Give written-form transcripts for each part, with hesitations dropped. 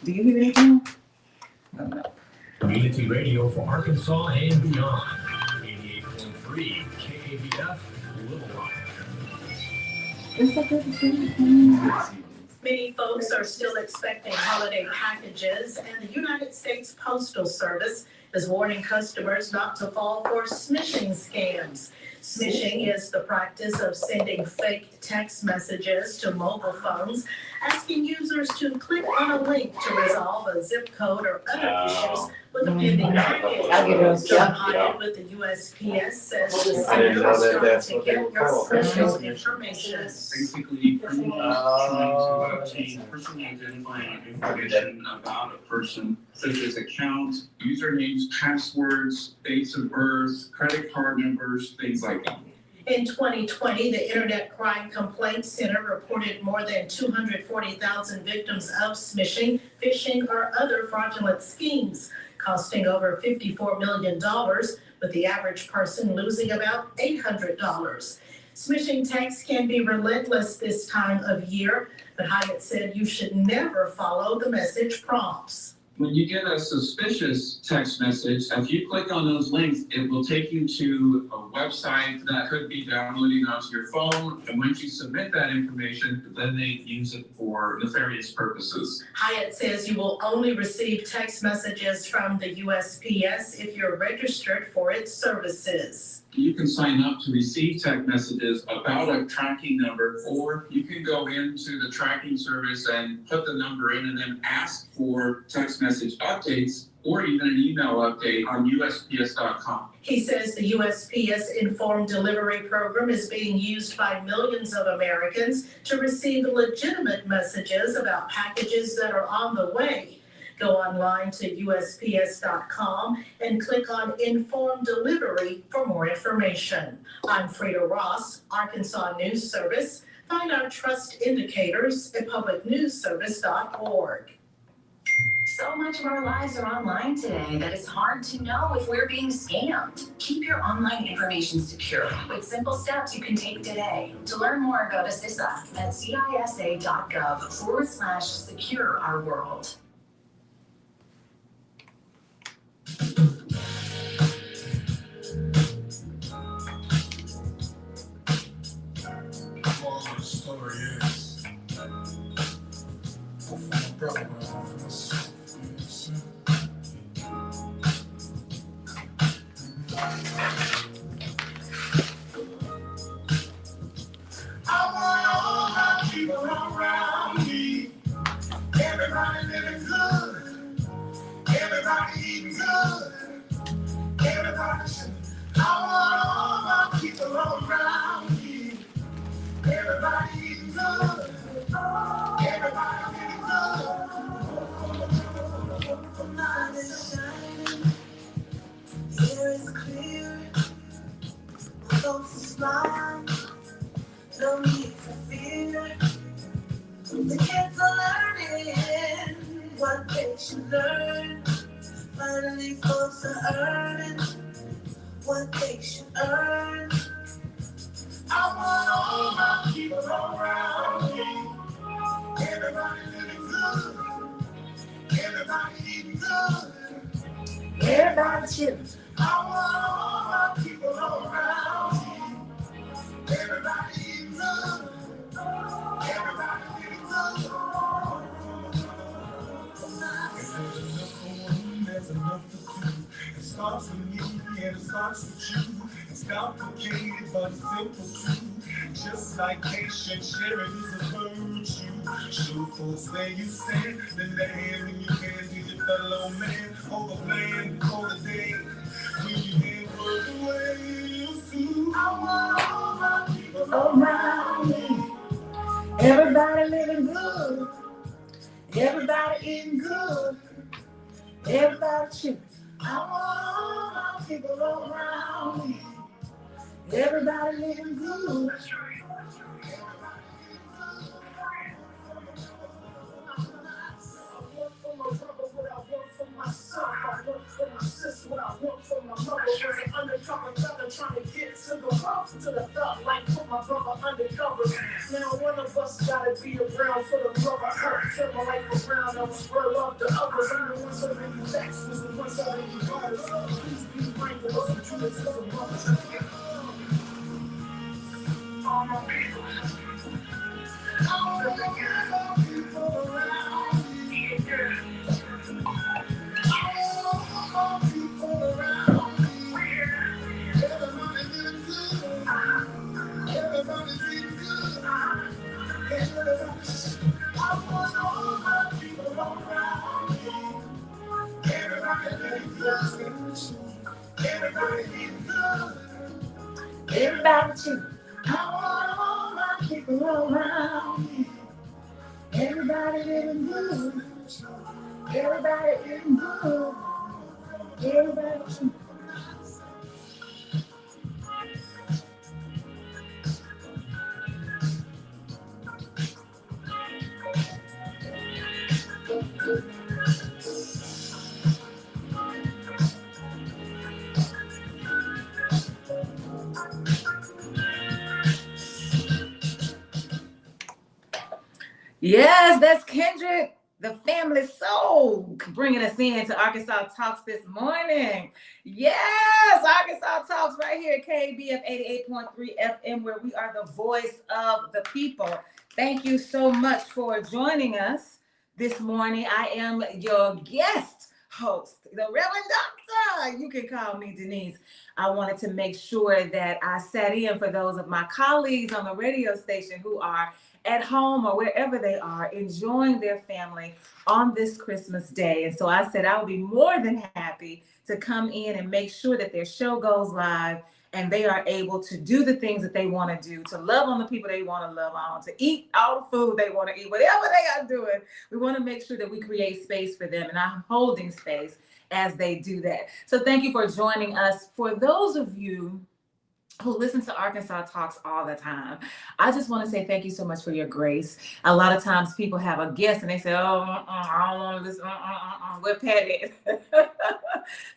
Do you hear anything? Community radio for Arkansas and beyond. 88.3 KABF, Little Rock. It's a good thing. Many folks are still expecting holiday packages, and the United States Postal Service is warning customers not to fall for smishing scams. Smishing is the practice of sending fake text messages to mobile phones, asking users to click on a link to resolve a zip code or other issues with a pending package. John Hyatt with the USPS says the sender is trying to get your personal information. Basically, criminals trying to obtain personally identifying information about a person, such as account, usernames, passwords, dates of birth, credit card numbers, things like that. In 2020, the Internet Crime Complaint Center reported more than 240,000 victims of smishing, phishing, or other fraudulent schemes, costing over $54 million, with the average person losing about $800. Smishing texts can be relentless this time of year, but Hyatt said you should never follow the message prompts. When you get a suspicious text message, if you click on those links, it will take you to a website that could be downloading onto your phone. And once you submit that information, then they use it for nefarious purposes. Hyatt says you will only receive text messages from the USPS if you're registered for its services. You can sign up to receive text messages about a tracking number, or you can go into the tracking service and put the number in and then ask for text message updates or even an email update on USPS.com. He says the USPS Informed Delivery Program is being used by millions of Americans to receive legitimate messages about packages that are on the way. Go online to USPS.com and click on Informed Delivery for more information. I'm Frida Ross, Arkansas News Service. Find our trust indicators at publicnewsservice.org. So much of our lives are online today that it's hard to know if we're being scammed. Keep your online information secure with simple steps you can take today. To learn more, go to CISA at cisa.gov/secure our world. Moral of the story is, for my brother, for myself, I want all my people around me. Everybody living good. Everybody eating good. Everybody should. I want all my people around me. Everybody eating good. Everybody living good. The night is shining. Air is clear. My folks are smiling. No need for fear. The kids are learning what they should learn. Finally, folks are earning what they should earn. I want all my people around me. Everybody living good. Everybody eating good. Everybody chilling. I want all my people around me. Everybody eating good. Everybody living good. There's enough for two. It starts with me and it starts with you. It's complicated but it's simple too. Just like patience, sharing is a virtue. Show folks where you stand, then the hand when you can to your fellow man. Hold the plan, hold the day. When you hand work the way you do. I want all my people around me. Everybody living good. Everybody eating good. Everybody chilling. I want all my people around me. Everybody living good. Undercover brother trying to get to the rough to the thug, like put my brother undercover. Now one of us gotta be around for the brother hurt. Turn my life around, I will spread love to others. I'm the one so many facts, was the one so many brothers. Please be mindful of some Judaism, brothers. All my people. All my people around me. All my people around me. Everybody living good. Everybody's eating good. I want all my people around me. Everybody living good. Everybody eating good. Everybody too. I want all my people around me. Everybody living good. Everybody eating good. Everybody too. Yes, that's Kendrick, the family soul, bringing us in to Arkansas Talks this morning. Yes, Arkansas Talks right here at KABF 88.3 FM, where we are the voice of the people. Thank you so much for joining us this morning. I am your guest host, the Reverend Doctor. You can call me Denise. I wanted to make sure that I sat in for those of my colleagues on the radio station who are at home or wherever they are, enjoying their family on this Christmas day. And so I said I would be more than happy to come in and make sure that their show goes live and they are able to do the things that they want to do, to love on the people they want to love on, to eat all the food they want to eat, whatever they are doing. We want to make sure that we create space for them, and I'm holding space as they do that. So thank you for joining us. For those of you who listen to Arkansas Talks all the time, I just want to say thank you so much for your grace. A lot of times people have a guest and they say, I don't want to listen, we're Patty.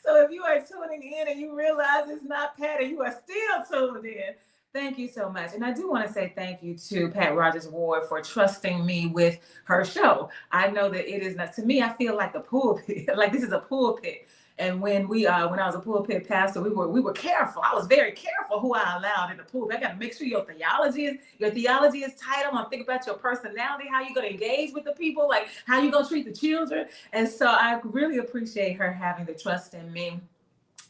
So if you are tuning in and you realize it's not Patty, you are still tuned in. Thank you so much. And I do want to say thank you to Pat Rogers Ward for trusting me with her show. I know that it is not, to me, I feel like the pulpit, like this is a pulpit. And when I was a pulpit pastor, we were careful. I was very careful who I allowed in the pulpit. I got to make sure your theology is tight. I want to think about your personality, how you're going to engage with the people, like how you're going to treat the children. And so I really appreciate her having the trust in me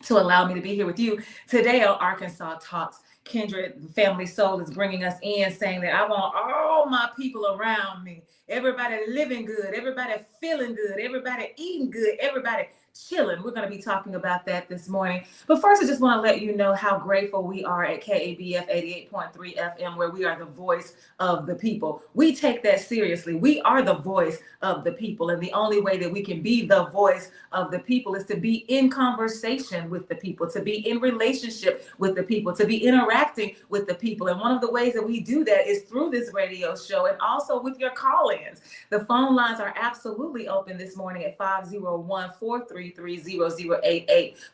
to allow me to be here with you today on Arkansas Talks. Kendra, family soul, is bringing us in, saying that I want all my people around me. Everybody living good, everybody feeling good, everybody eating good, everybody chilling. We're going to be talking about that this morning. But first, I just want to let you know how grateful we are at KABF 88.3 FM, where we are the voice of the people. We take that seriously. We are the voice of the people. And the only way that we can be the voice of the people is to be in conversation with the people, to be in relationship with the people, to be interacting with the people. And one of the ways that we do that is through this radio show and also with your call-ins. The phone lines are absolutely open this morning at 501-433-0088.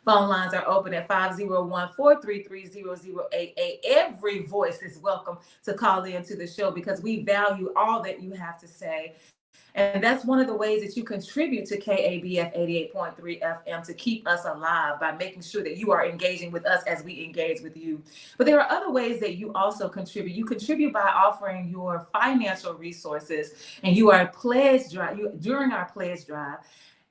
Phone lines are open at 501-433-0088. Every voice is welcome to call in to the show because we value all that you have to say. And that's one of the ways that you contribute to KABF 88.3 FM to keep us alive, by making sure that you are engaging with us as we engage with you. But there are other ways that you also contribute. You contribute by offering your financial resources, and you are pledge drive during our pledge drive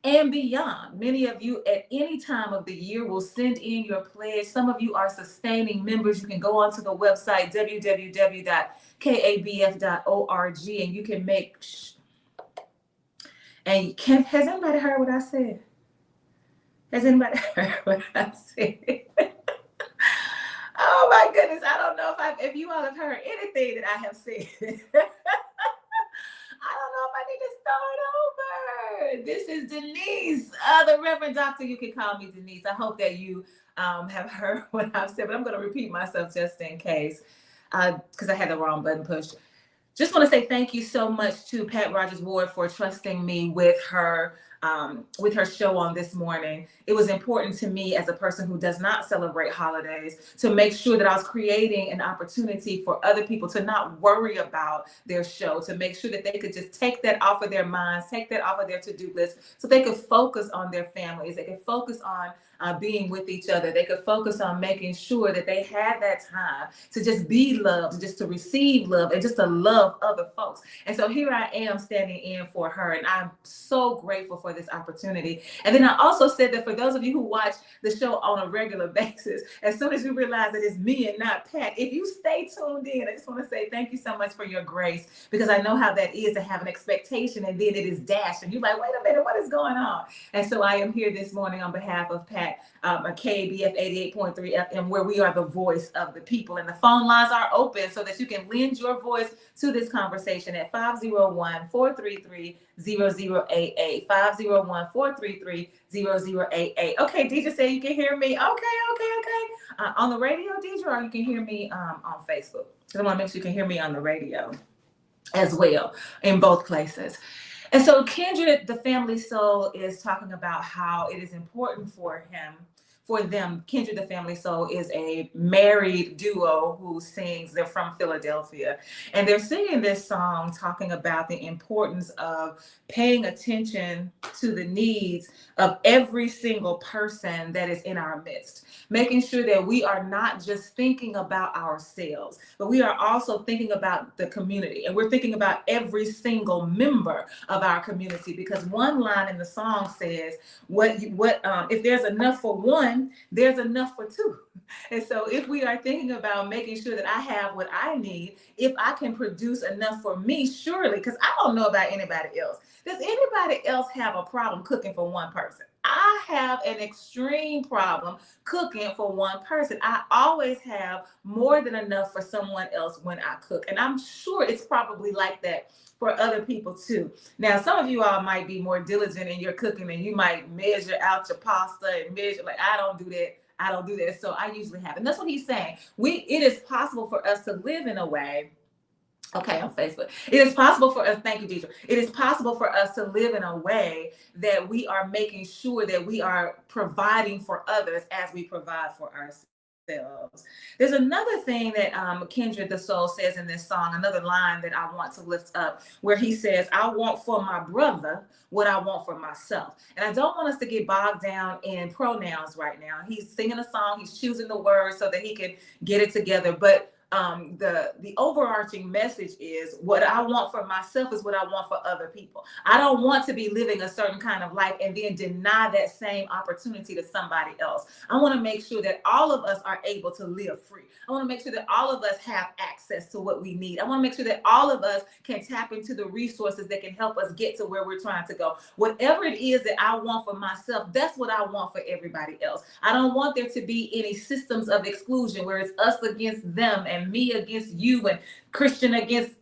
and beyond. Many of you at any time of the year will send in your pledge. Some of you are sustaining members. You can go onto the website www.kabf.org and you can make. And has anybody heard what I said? Has anybody heard what I said? Oh my goodness. I don't know if you all have heard anything that I have said. I don't know if I need to start over. This is Denise, the Reverend Doctor. You can call me Denise. I hope that you have heard what I've said, but I'm going to repeat myself just in case because I had the wrong button pushed. Just want to say thank you so much to Pat Rogers Ward for trusting me with her with her show on this morning, it was important to me as a person who does not celebrate holidays to make sure that I was creating an opportunity for other people to not worry about their show, to make sure that they could just take that off of their minds, take that off of their to-do list, so they could focus on their families, they could focus on being with each other. They could focus on making sure that they had that time to just be loved, just to receive love, and just to love other folks. And so here I am standing in for her, and I'm so grateful for this opportunity. And then I also said that for those of you who watch the show on a regular basis, as soon as you realize that it's me and not Pat, if you stay tuned in, I just want to say thank you so much for your grace, because I know how that is to have an expectation and then it is dashed, and you're like, wait a minute, what is going on? And so I am here this morning on behalf of Pat, a KBF 88.3 FM, where we are the voice of the people. And the phone lines are open so that you can lend your voice to this conversation at 501-433-0088. 501-433-0088. Okay, Deidre said you can hear me. Okay. On the radio, Deidre, or you can hear me on Facebook? So I want to make sure you can hear me on the radio as well, in both places. And so Kendra, the family soul, is talking about how it is important for them. Kendra, the family soul, is a married duo who sings. They're from Philadelphia. And they're singing this song talking about the importance of paying attention to the needs of every single person that is in our midst. Making sure that we are not just thinking about ourselves, but we are also thinking about the community. And we're thinking about every single member of our community, because one line in the song says, if there's enough for one, there's enough for two. And so if we are thinking about making sure that I have what I need, if I can produce enough for me, surely, because I don't know about anybody else. Does anybody else have a problem cooking for one person? I have an extreme problem cooking for one person. I always have more than enough for someone else when I cook. And I'm sure it's probably like that for other people too. Now, some of you all might be more diligent in your cooking, and you might measure out your pasta and measure, like, I don't do that. So I usually have. And that's what he's saying. It is possible for us to live in a way. Okay, on Facebook. It is possible for us, thank you, Deidre. It is possible for us to live in a way that we are making sure that we are providing for others as we provide for ourselves. There's another thing that Kendra the Soul says in this song, another line that I want to lift up, where he says, I want for my brother what I want for myself. And I don't want us to get bogged down in pronouns right now. He's singing a song, he's choosing the words so that he can get it together. But the overarching message is, what I want for myself is what I want for other people. I don't want to be living a certain kind of life and then deny that same opportunity to somebody else. I want to make sure that all of us are able to live free. I want to make sure that all of us have access to what we need. I want to make sure that all of us can tap into the resources that can help us get to where we're trying to go. Whatever it is that I want for myself, that's what I want for everybody else. I don't want there to be any systems of exclusion where it's us against them and me against you and Christian against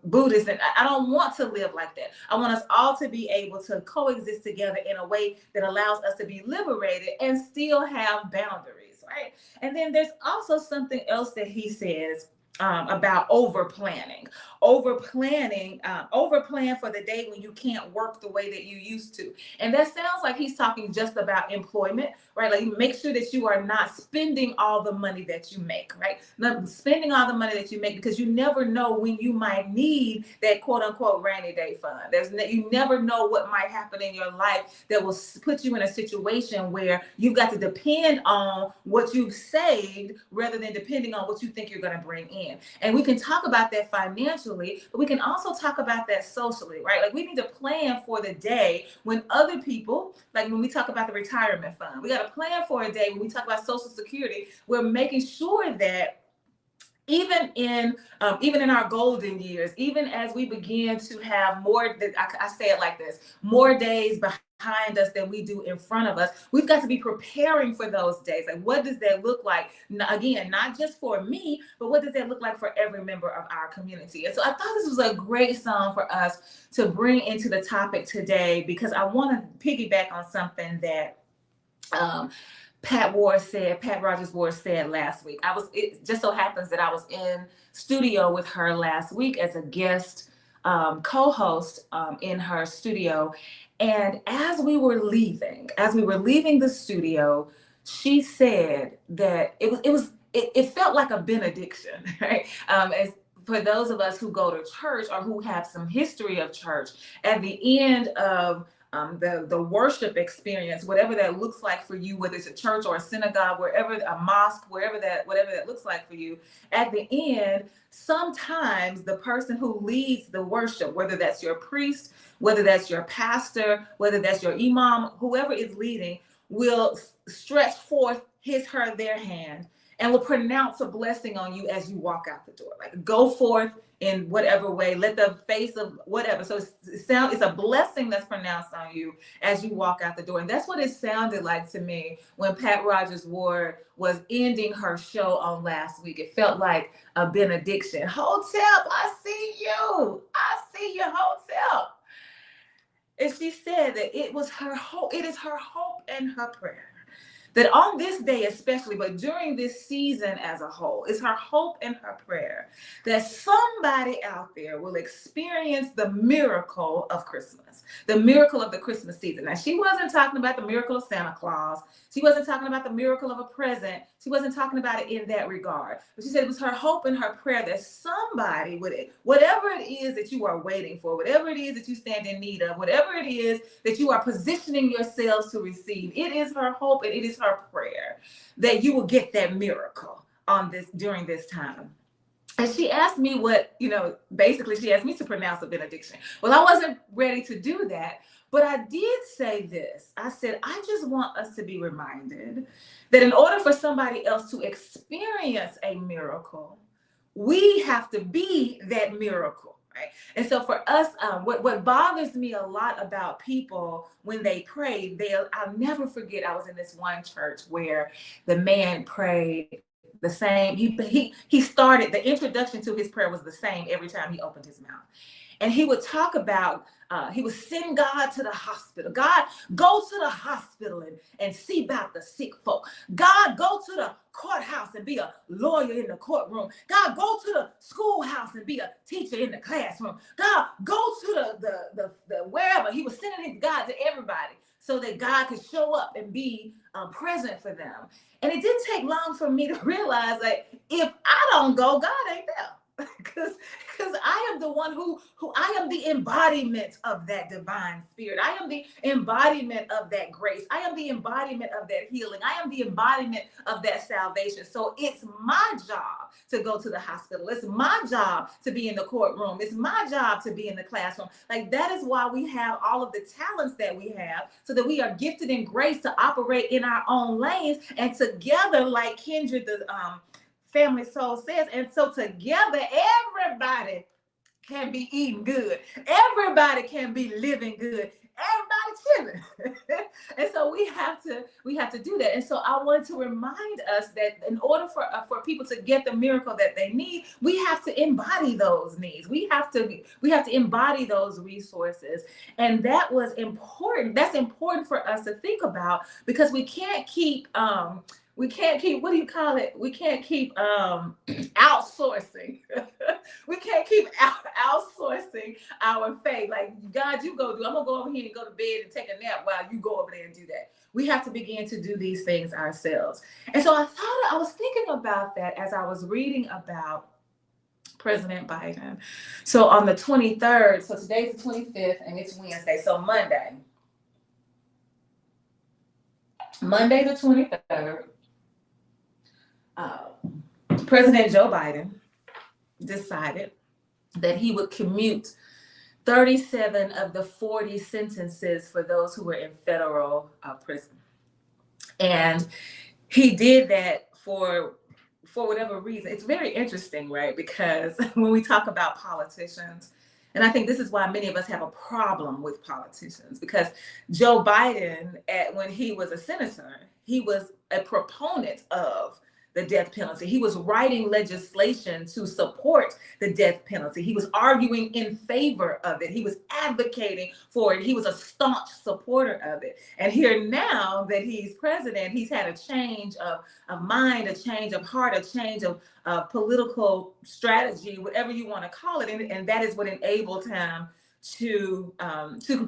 Buddhist. And I don't want to live like that. I want us all to be able to coexist together in a way that allows us to be liberated and still have boundaries, right? And then there's also something else that he says about over planning for the day when you can't work the way that you used to. And that sounds like he's talking just about employment, right? Like, make sure that you are not spending all the money that you make, right? Not spending all the money that you make, because you never know when you might need that quote unquote rainy day fund. You never know what might happen in your life that will put you in a situation where you've got to depend on what you've saved rather than depending on what you think you're going to bring in. And we can talk about that financially, but we can also talk about that socially, right? Like, we need to plan for the day when other people, like when we talk about the retirement fund, we got to plan for a day when we talk about Social Security. We're making sure that even in our golden years, even as we begin to have more, I say it like this, more days behind us than we do in front of us, we've got to be preparing for those days. Like, what does that look like? Again, not just for me, but what does that look like for every member of our community? And so I thought this was a great song for us to bring into the topic today, because I want to piggyback on something that Pat Rogers Ward said last week. It just so happens that I was in studio with her last week as a guest co-host in her studio. And as we were leaving the studio, she said that it felt like a benediction, right? As for those of us who go to church or who have some history of church, at the end of the worship experience, whatever that looks like for you, whether it's a church or a synagogue, wherever, a mosque, whatever that looks like for you, at the end, sometimes the person who leads the worship, whether that's your priest, whether that's your pastor, whether that's your imam, whoever is leading, will stretch forth their hand and will pronounce a blessing on you as you walk out the door. Like, go forth in whatever way, let the face of whatever. So it's a blessing that's pronounced on you as you walk out the door. And that's what it sounded like to me when Pat Rogers Ward was ending her show on last week. It felt like a benediction. Hotel, I see you. I see you, Hotel. And she said that it is her hope and her prayer that on this day especially, but during this season as a whole, it's her hope and her prayer that somebody out there will experience the miracle of Christmas, the miracle of the Christmas season. Now, she wasn't talking about the miracle of Santa Claus. She wasn't talking about the miracle of a present. She wasn't talking about it in that regard. But she said it was her hope and her prayer that somebody would, whatever it is that you are waiting for, whatever it is that you stand in need of, whatever it is that you are positioning yourselves to receive, it is her hope and it is her prayer that you will get that miracle during this time. And she asked me basically she asked me to pronounce a benediction. Well, I wasn't ready to do that, but I did say this. I said, I just want us to be reminded that in order for somebody else to experience a miracle, we have to be that miracle. Right? And so for us, what bothers me a lot about people when they pray, I'll never forget, I was in this one church where the man prayed the same. He started, the introduction to his prayer was the same every time he opened his mouth. And he would talk about, he would send God to the hospital. God, go to the hospital and see about the sick folk. God, go to the courthouse and be a lawyer in the courtroom. God, go to the schoolhouse and be a teacher in the classroom. God, go to the wherever. He was sending his God to everybody so that God could show up and be present for them. And it didn't take long for me to realize that if I don't go, God ain't there. Because I am the one who I am the embodiment of that divine spirit. I am the embodiment of that grace. I am the embodiment of that healing. I am the embodiment of that salvation. So it's my job to go to the hospital. It's my job to be in the courtroom. It's my job to be in the classroom. Like, that is why we have all of the talents that we have, so that we are gifted in grace to operate in our own lanes, and together, like Kendra, the Family Soul says, and so together everybody can be eating good, everybody can be living good, everybody chilling. And so we have to do that. And so I wanted to remind us that in order for people to get the miracle that they need, we have to embody those needs. We have to embody those resources. And that was important. That's important for us to think about, because we can't keep what do you call it? We can't keep outsourcing. We can't keep outsourcing our faith. Like, God, you go do. I'm going to go over here and go to bed and take a nap while you go over there and do that. We have to begin to do these things ourselves. And so I was thinking about that as I was reading about President Biden. So on the 23rd, so today's the 25th and it's Wednesday. So Monday the 23rd, President Joe Biden decided that he would commute 37 of the 40 sentences for those who were in federal prison. And he did that for whatever reason. It's very interesting, right? Because when we talk about politicians, and I think this is why many of us have a problem with politicians, because Joe Biden, when he was a senator, he was a proponent of the death penalty. He was writing legislation to support the death penalty. He was arguing in favor of it. He was advocating for it. He was a staunch supporter of it. And here now that he's president, he's had a change of mind, a change of heart, a change of political strategy, whatever you want to call it. And that is what enabled him to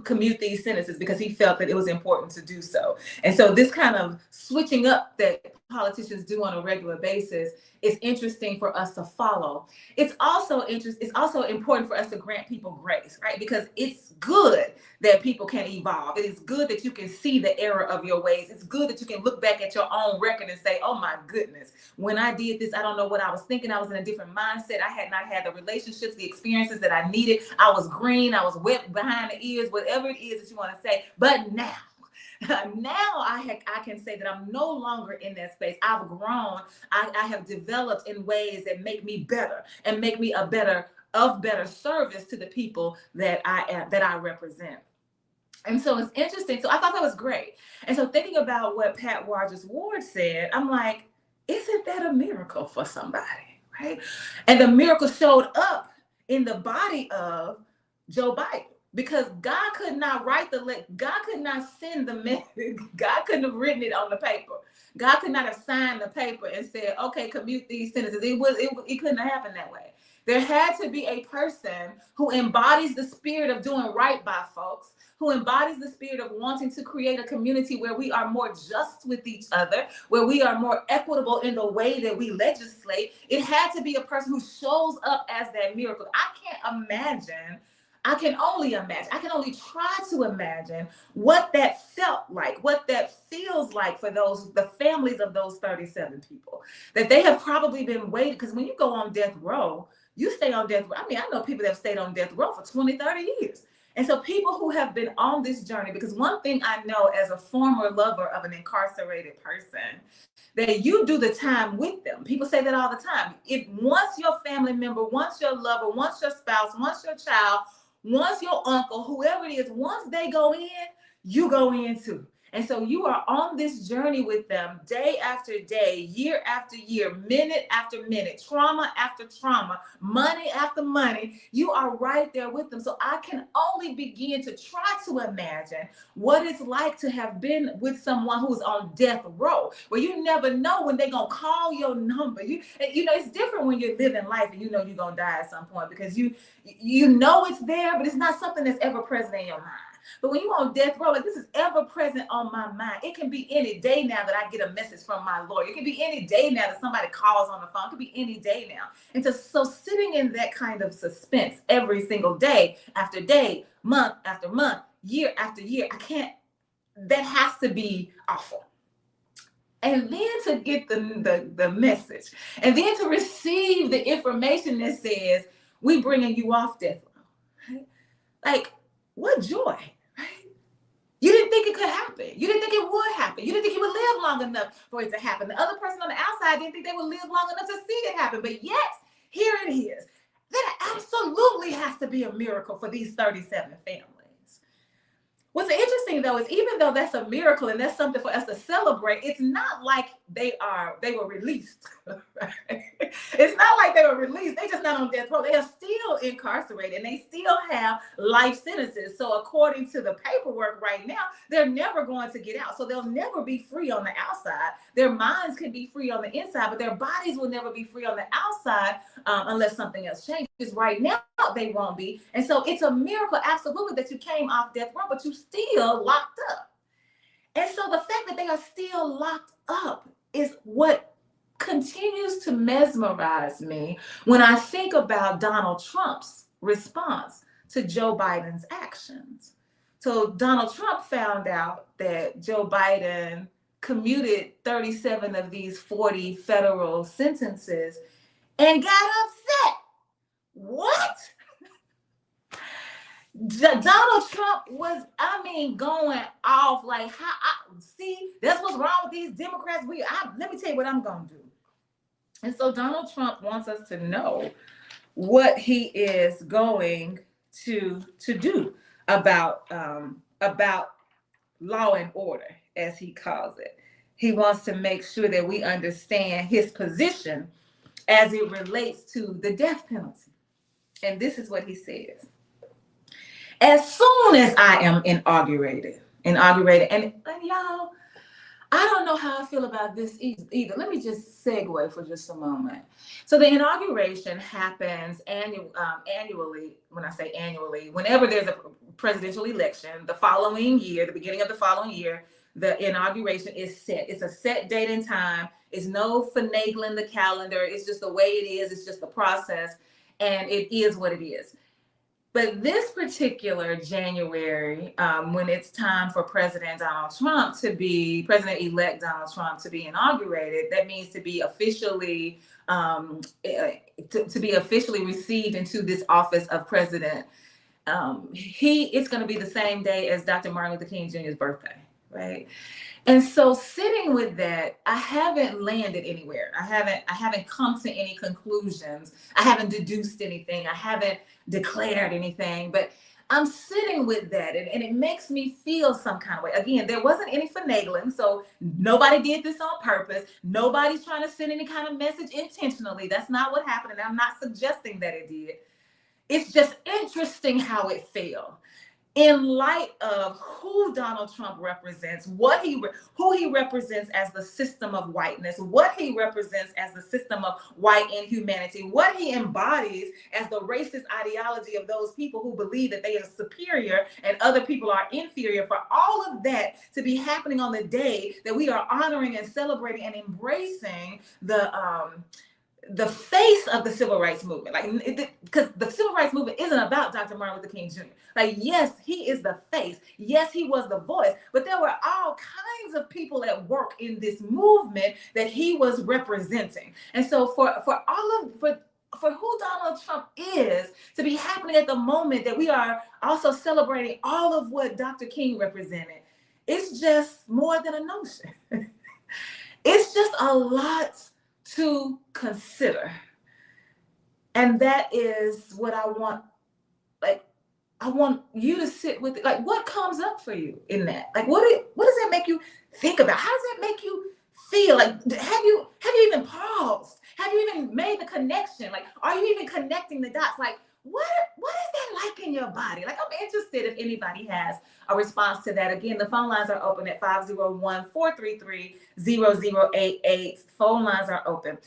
commute these sentences because he felt that it was important to do so. And so this kind of switching up that politicians do on a regular basis is interesting for us to follow. It's also important for us to grant people grace, right? Because it's good that people can evolve. It is good that you can see the error of your ways. It's good that you can look back at your own record and say, oh my goodness, when I did this, I don't know what I was thinking. I was in a different mindset. I had not had the relationships, the experiences that I needed. I was green. I was wet behind the ears, whatever it is that you want to say. But now I can say that I'm no longer in that space. I've grown. I have developed in ways that make me better and make me of better service to the people that I represent. And so it's interesting. So I thought that was great. And so thinking about what Pat Rogers Ward said, I'm like, isn't that a miracle for somebody, right? And the miracle showed up in the body of Joe Biden. Because God could not God could not send the message. God couldn't have written it on the paper. God could not have signed the paper and said, okay, commute these sentences. It couldn't have happened that way. There had to be a person who embodies the spirit of doing right by folks, who embodies the spirit of wanting to create a community where we are more just with each other, where we are more equitable in the way that we legislate. It had to be a person who shows up as that miracle. I can only try to imagine what that felt like, what that feels like for the families of those 37 people, that they have probably been waiting. Because when you go on death row, you stay on death row. I mean, I know people that have stayed on death row for 20, 30 years. And so people who have been on this journey, because one thing I know as a former lover of an incarcerated person, that you do the time with them. People say that all the time. If once your family member, once your lover, once your spouse, once your child, once your uncle, whoever it is, once they go in, you go in too. And so you are on this journey with them day after day, year after year, minute after minute, trauma after trauma, money after money. You are right there with them. So I can only begin to try to imagine what it's like to have been with someone who's on death row, where you never know when they're going to call your number. You know, it's different when you're living life and you know you're going to die at some point because you know it's there, but it's not something that's ever present in your mind. But when you're on death row, like this is ever present on my mind. It can be any day now that I get a message from my lawyer. It can be any day now that somebody calls on the phone. It could be any day now. And so sitting in that kind of suspense every single day after day, month after month, year after year, that has to be awful. And then to get the message, and then to receive the information that says, we bringing you off death row. Right? Like, what joy. You didn't think it could happen. You didn't think it would happen. You didn't think you would live long enough for it to happen. The other person on the outside didn't think they would live long enough to see it happen. But yet, here it is. That absolutely has to be a miracle for these 37 families. What's interesting, though, is even though that's a miracle and that's something for us to celebrate, it's not like they were released. Right? It's not like they were released. They're just not on death row. They are still incarcerated and they still have life sentences. So according to the paperwork right now, they're never going to get out. So they'll never be free on the outside. Their minds can be free on the inside, but their bodies will never be free on the outside unless something else changes. Right now, they won't be. And so it's a miracle, absolutely, that you came off death row, but you still locked up. And so the fact that they are still locked up is what continues to mesmerize me when I think about Donald Trump's response to Joe Biden's actions. So Donald Trump found out that Joe Biden commuted 37 of these 40 federal sentences and got upset. What? Donald Trump was, going off like, see, that's what's wrong with these Democrats. Let me tell you what I'm going to do. And so Donald Trump wants us to know what he is going to do about law and order, as he calls it. He wants to make sure that we understand his position as it relates to the death penalty. And this is what he says. As soon as I am inaugurated, and y'all, I don't know how I feel about this either. Let me just segue for just a moment. So the inauguration happens annually. When I say annually, whenever there's a presidential election, the following year, the beginning of the following year, the inauguration is set. It's a set date and time. It's no finagling the calendar. It's just the way it is. It's just the process, and it is what it is. But this particular January, when it's time for President-elect Donald Trump to be inaugurated, that means to be officially received into this office of president. It's going to be the same day as Dr. Martin Luther King Jr.'s birthday, right? And so sitting with that, I haven't landed anywhere. I haven't come to any conclusions. I haven't deduced anything. I haven't declared anything, but I'm sitting with that, and it makes me feel some kind of way. Again, there wasn't any finagling, so nobody did this on purpose. Nobody's trying to send any kind of message intentionally. That's not what happened, and I'm not suggesting that it did. It's just interesting how it fell. In light of who Donald Trump represents, who he represents as the system of whiteness, what he represents as the system of white inhumanity, what he embodies as the racist ideology of those people who believe that they are superior and other people are inferior, for all of that to be happening on the day that we are honoring and celebrating and embracing the face of the civil rights movement, because the civil rights movement isn't about Dr. Martin Luther King Jr. Yes, he is the face. Yes, he was the voice, but there were all kinds of people at work in this movement that he was representing. And so for who Donald Trump is to be happening at the moment that we are also celebrating all of what Dr. King represented, it's just more than a notion. It's just a lot to consider. And that is what I want. I want you to sit with it. What comes up for you in that? What does that make you think about? How does that make you feel? Have you even paused? Have you even made the connection? Are you even connecting the dots? What is that like in your body? I'm interested if anybody has a response to that. Again, the phone lines are open at 501-433-0088. Phone lines are open.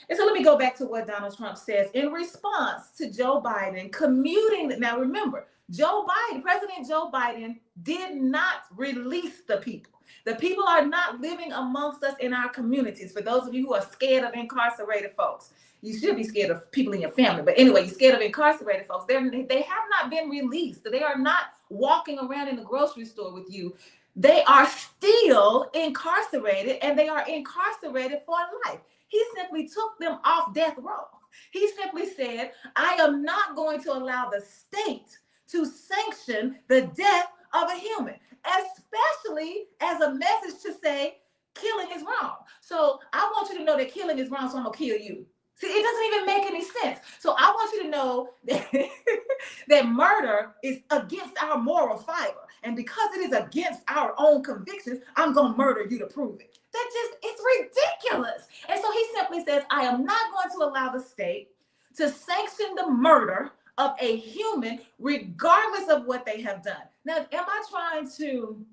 And so let me go back to what Donald Trump says in response to Joe Biden commuting. Now remember, President Joe Biden did not release the people. The people are not living amongst us in our communities. For those of you who are scared of incarcerated folks, you should be scared of people in your family. But anyway, you're scared of incarcerated folks. They have not been released. They are not walking around in the grocery store with you. They are still incarcerated, and they are incarcerated for life. He simply took them off death row. He simply said, I am not going to allow the state to sanction the death of a human, especially as a message to say killing is wrong. So I want you to know that killing is wrong, so I'm going to kill you. See, it doesn't even make any sense. So I want you to know that, that murder is against our moral fiber. And because it is against our own convictions, I'm going to murder you to prove it. It's ridiculous. And so he simply says, I am not going to allow the state to sanction the murder of a human, regardless of what they have done. Now, am I trying to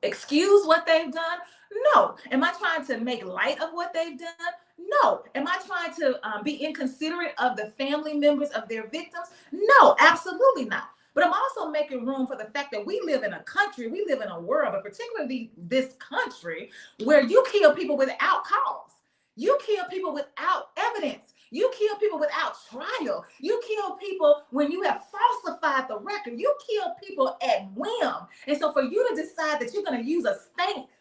excuse what they've done? No. Am I trying to make light of what they've done? No. Am I trying to be inconsiderate of the family members of their victims? No, absolutely not. But I'm also making room for the fact that we live in a country, we live in a world, but particularly this country, where you kill people without cause. You kill people without evidence. You kill people without trial. You kill people when you have falsified the record. You kill people at whim. And so for you to decide that you're going to use a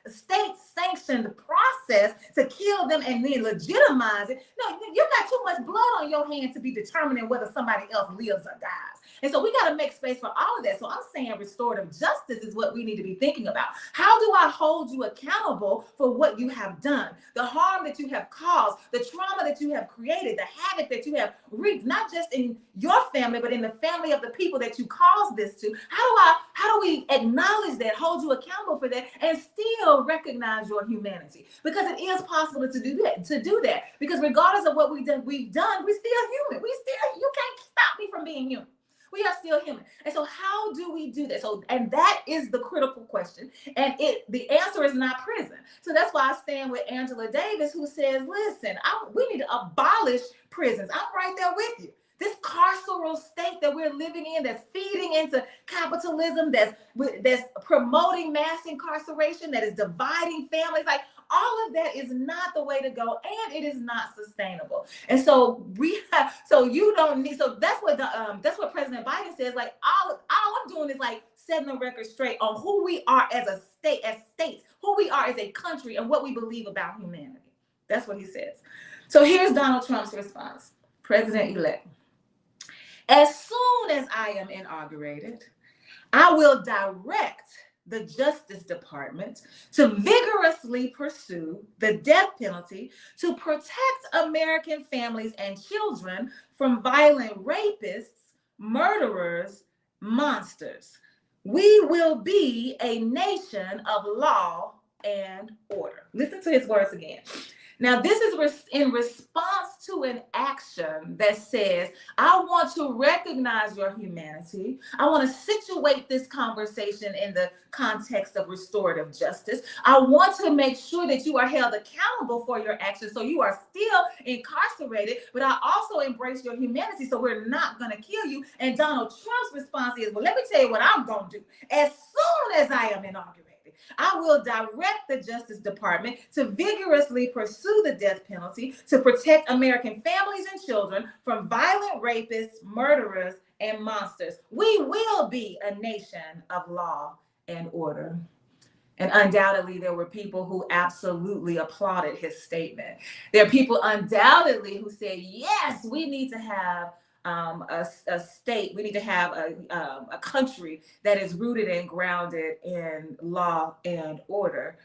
state-sanctioned process to kill them and then legitimize it, no, you got too much blood on your hands to be determining whether somebody else lives or dies. And so we got to make space for all of that. So I'm saying restorative justice is what we need to be thinking about. How do I hold you accountable for what you have done? The harm that you have caused, the trauma that you have created, the havoc that you have wreaked, not just in your family, but in the family of the people that you caused this to. How do we acknowledge that, hold you accountable for that, and still recognize your humanity? Because it is possible to do that. Because regardless of what we've done, we're still human. You can't stop me from being human. We are still human. And so how do we do that? So, and that is the critical question. And the answer is not prison. So that's why I stand with Angela Davis, who says, listen, we need to abolish prisons. I'm right there with you. This carceral state that we're living in, that's feeding into capitalism, that's promoting mass incarceration, that is dividing families, like all of that is not the way to go, and it is not sustainable. And so you don't need. So that's what President Biden says. Like all I'm doing is like setting the record straight on who we are as a state, as states, who we are as a country, and what we believe about humanity. That's what he says. So here's Donald Trump's response, President-elect. As soon as I am inaugurated, I will direct the Justice Department to vigorously pursue the death penalty to protect American families and children from violent rapists, murderers, monsters. We will be a nation of law and order. Listen to his words again. Now, this is in response to an action that says, I want to recognize your humanity. I want to situate this conversation in the context of restorative justice. I want to make sure that you are held accountable for your actions. So you are still incarcerated, but I also embrace your humanity. So we're not going to kill you. And Donald Trump's response is, well, let me tell you what I'm going to do. As soon as I am inaugurated, I will direct the Justice Department to vigorously pursue the death penalty to protect American families and children from violent rapists, murderers, and monsters. We will be a nation of law and order. And undoubtedly, there were people who absolutely applauded his statement. There are people undoubtedly who said, yes, we need to have a state, we need to have a country that is rooted and grounded in law and order.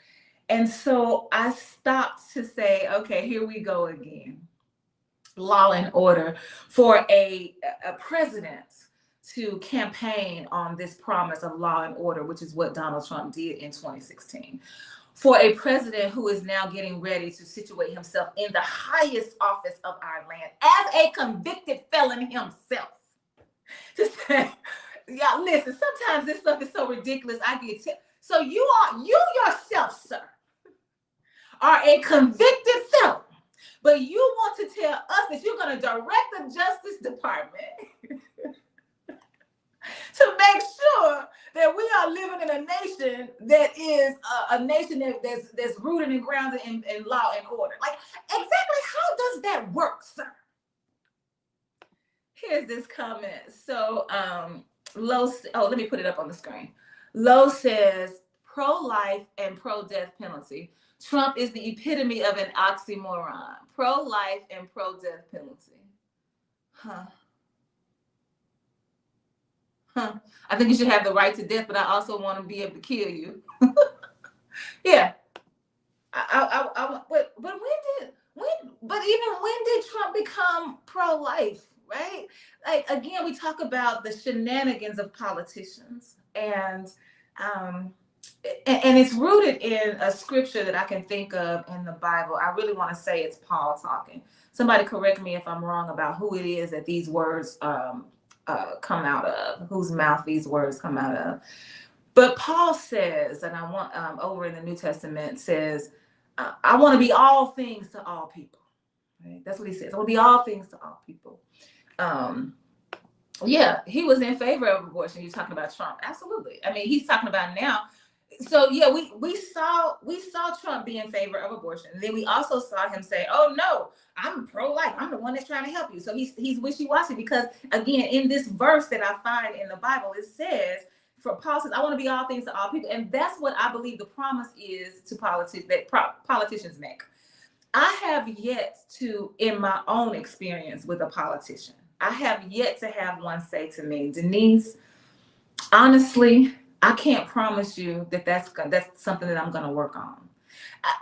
And so I stopped to say, okay, here we go again. Law and order for a president to campaign on this promise of law and order, which is what Donald Trump did in 2016. For a president who is now getting ready to situate himself in the highest office of our land as a convicted felon himself. To say, yeah, listen, sometimes this stuff is so ridiculous. So you yourself, sir, are a convicted felon, but you want to tell us that you're going to direct the Justice Department to make sure that we are living in a nation that is a nation that's rooted and grounded in law and order. Like, exactly how does that work, sir? Here's this comment. So let me put it up on the screen. Lowe says, pro-life and pro-death penalty. Trump is the epitome of an oxymoron. Pro-life and pro-death penalty. I think you should have the right to death, but I also want to be able to kill you. Yeah. But even when did Trump become pro-life, right? Like, again, we talk about the shenanigans of politicians, and it's rooted in a scripture that I can think of in the Bible. I really want to say it's Paul talking. Somebody correct me if I'm wrong about who it is that these words come out of, whose mouth these words come out of. But Paul says, and I want over in the New Testament says, I want to be all things to all people. Right? That's what he says. I want to be all things to all people. Yeah, he was in favor of abortion. You're talking about Trump. Absolutely. I mean, he's talking about now. So yeah, we saw Trump be in favor of abortion. And then we also saw him say, oh no, I'm pro-life. I'm the one that's trying to help you. So he's wishy-washy, because again, in this verse that I find in the Bible, it says, for Paul says, I want to be all things to all people. And that's what I believe the promise is to politicians make. I have yet to, in my own experience with a politician, I have yet to have one say to me, Denise, honestly, I can't promise you that that's something that I'm going to work on.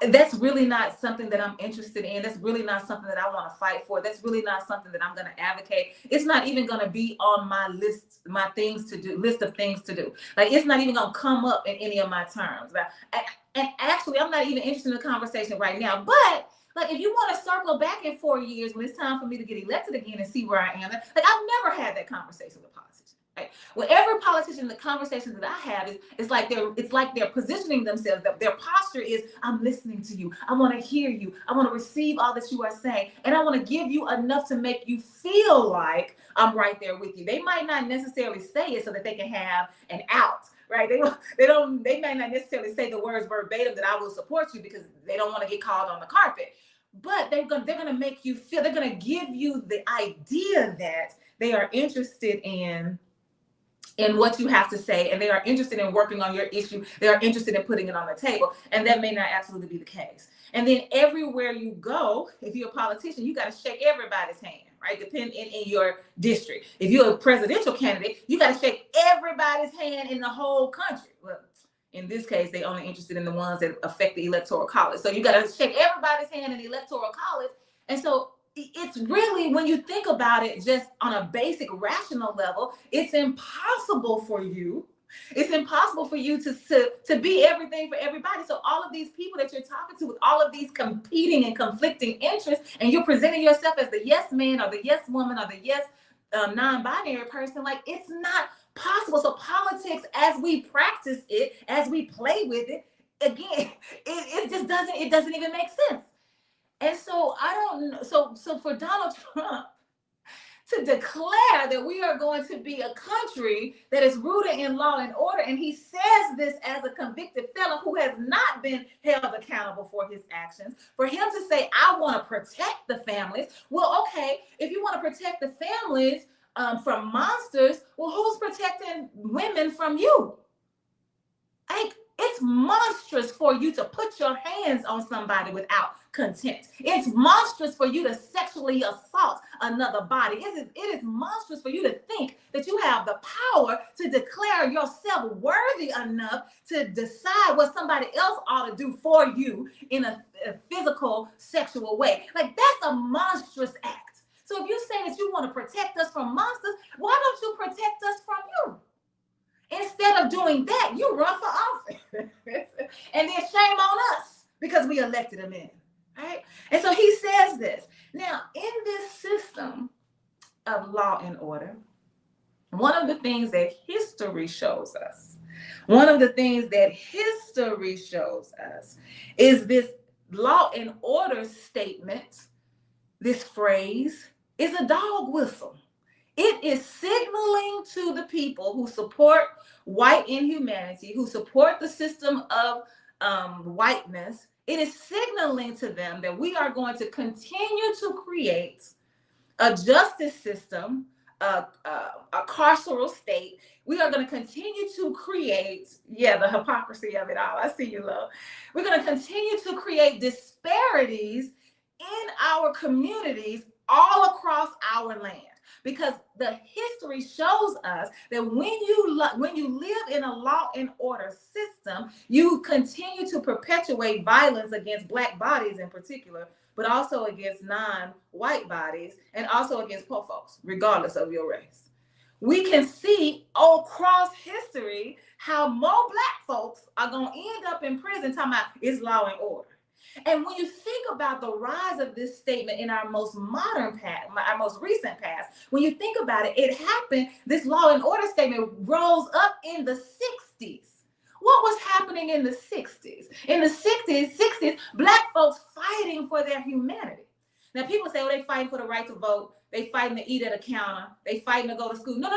That's really not something that I'm interested in. That's really not something that I want to fight for. That's really not something that I'm going to advocate. It's not even going to be on my list, list of things to do. Like, it's not even going to come up in any of my terms. And actually, I'm not even interested in the conversation right now. But like, if you want to circle back in 4 years when it's time for me to get elected again and see where I am, like, I've never had that conversation with politicians. Right? Well, every politician, the conversations that I have it's like they're positioning themselves. Their posture is, I'm listening to you. I want to hear you. I want to receive all that you are saying, and I want to give you enough to make you feel like I'm right there with you. They might not necessarily say it so that they can have an out, right? They may not necessarily say the words verbatim that I will support you, because they don't want to get called on the carpet. But they're gonna make you feel. They're gonna give you the idea that they are interested in what you have to say, and they are interested in working on your issue. They are interested in putting it on the table, and that may not absolutely be the case. And then everywhere you go, if you're a politician, you got to shake everybody's hand, right? Depending in your district. If you're a presidential candidate, you got to shake everybody's hand in the whole country. Well, in this case, they only interested in the ones that affect the electoral college. So you got to shake everybody's hand in the electoral college. And so it's really, when you think about it, just on a basic rational level, it's impossible for you to be everything for everybody. So all of these people that you're talking to with all of these competing and conflicting interests, and you're presenting yourself as the yes man or the yes woman or the yes non-binary person, like, it's not possible. So politics, as we practice it, as we play with it, again, it just doesn't even make sense. And so so for Donald Trump to declare that we are going to be a country that is rooted in law and order, and he says this as a convicted felon who has not been held accountable for his actions, for him to say, I want to protect the families. Well, okay, if you want to protect the families from monsters, well, who's protecting women from you? It's monstrous for you to put your hands on somebody without consent. It's monstrous for you to sexually assault another body. It is monstrous for you to think that you have the power to declare yourself worthy enough to decide what somebody else ought to do for you in a physical, sexual way. Like, that's a monstrous act. So if you say that you want to protect us from monsters, why don't you protect us from you? Instead of doing that, you run for office. And then shame on us because we elected him in. Right? And so he says this. Now, in this system of law and order, one of the things that history shows us is this law and order statement, this phrase, is a dog whistle. It is signaling to the people who support white inhumanity, who support the system of whiteness. It is signaling to them that we are going to continue to create a justice system, a carceral state. We are going to continue to create, the hypocrisy of it all. I see you, love. We're going to continue to create disparities in our communities all across our land. Because the history shows us that when you live in a law and order system, you continue to perpetuate violence against Black bodies in particular, but also against non-white bodies, and also against poor folks, regardless of your race. We can see all across history how more Black folks are going to end up in prison talking about it's law and order. And when you think about the rise of this statement in our most modern past, our most recent past, when you think about it, it happened, this law and order statement rose up in the 60s. What was happening in the 60s? In the 60s, Black folks fighting for their humanity. Now, people say, they fighting for the right to vote. They fighting to eat at a counter. They fighting to go to school. No.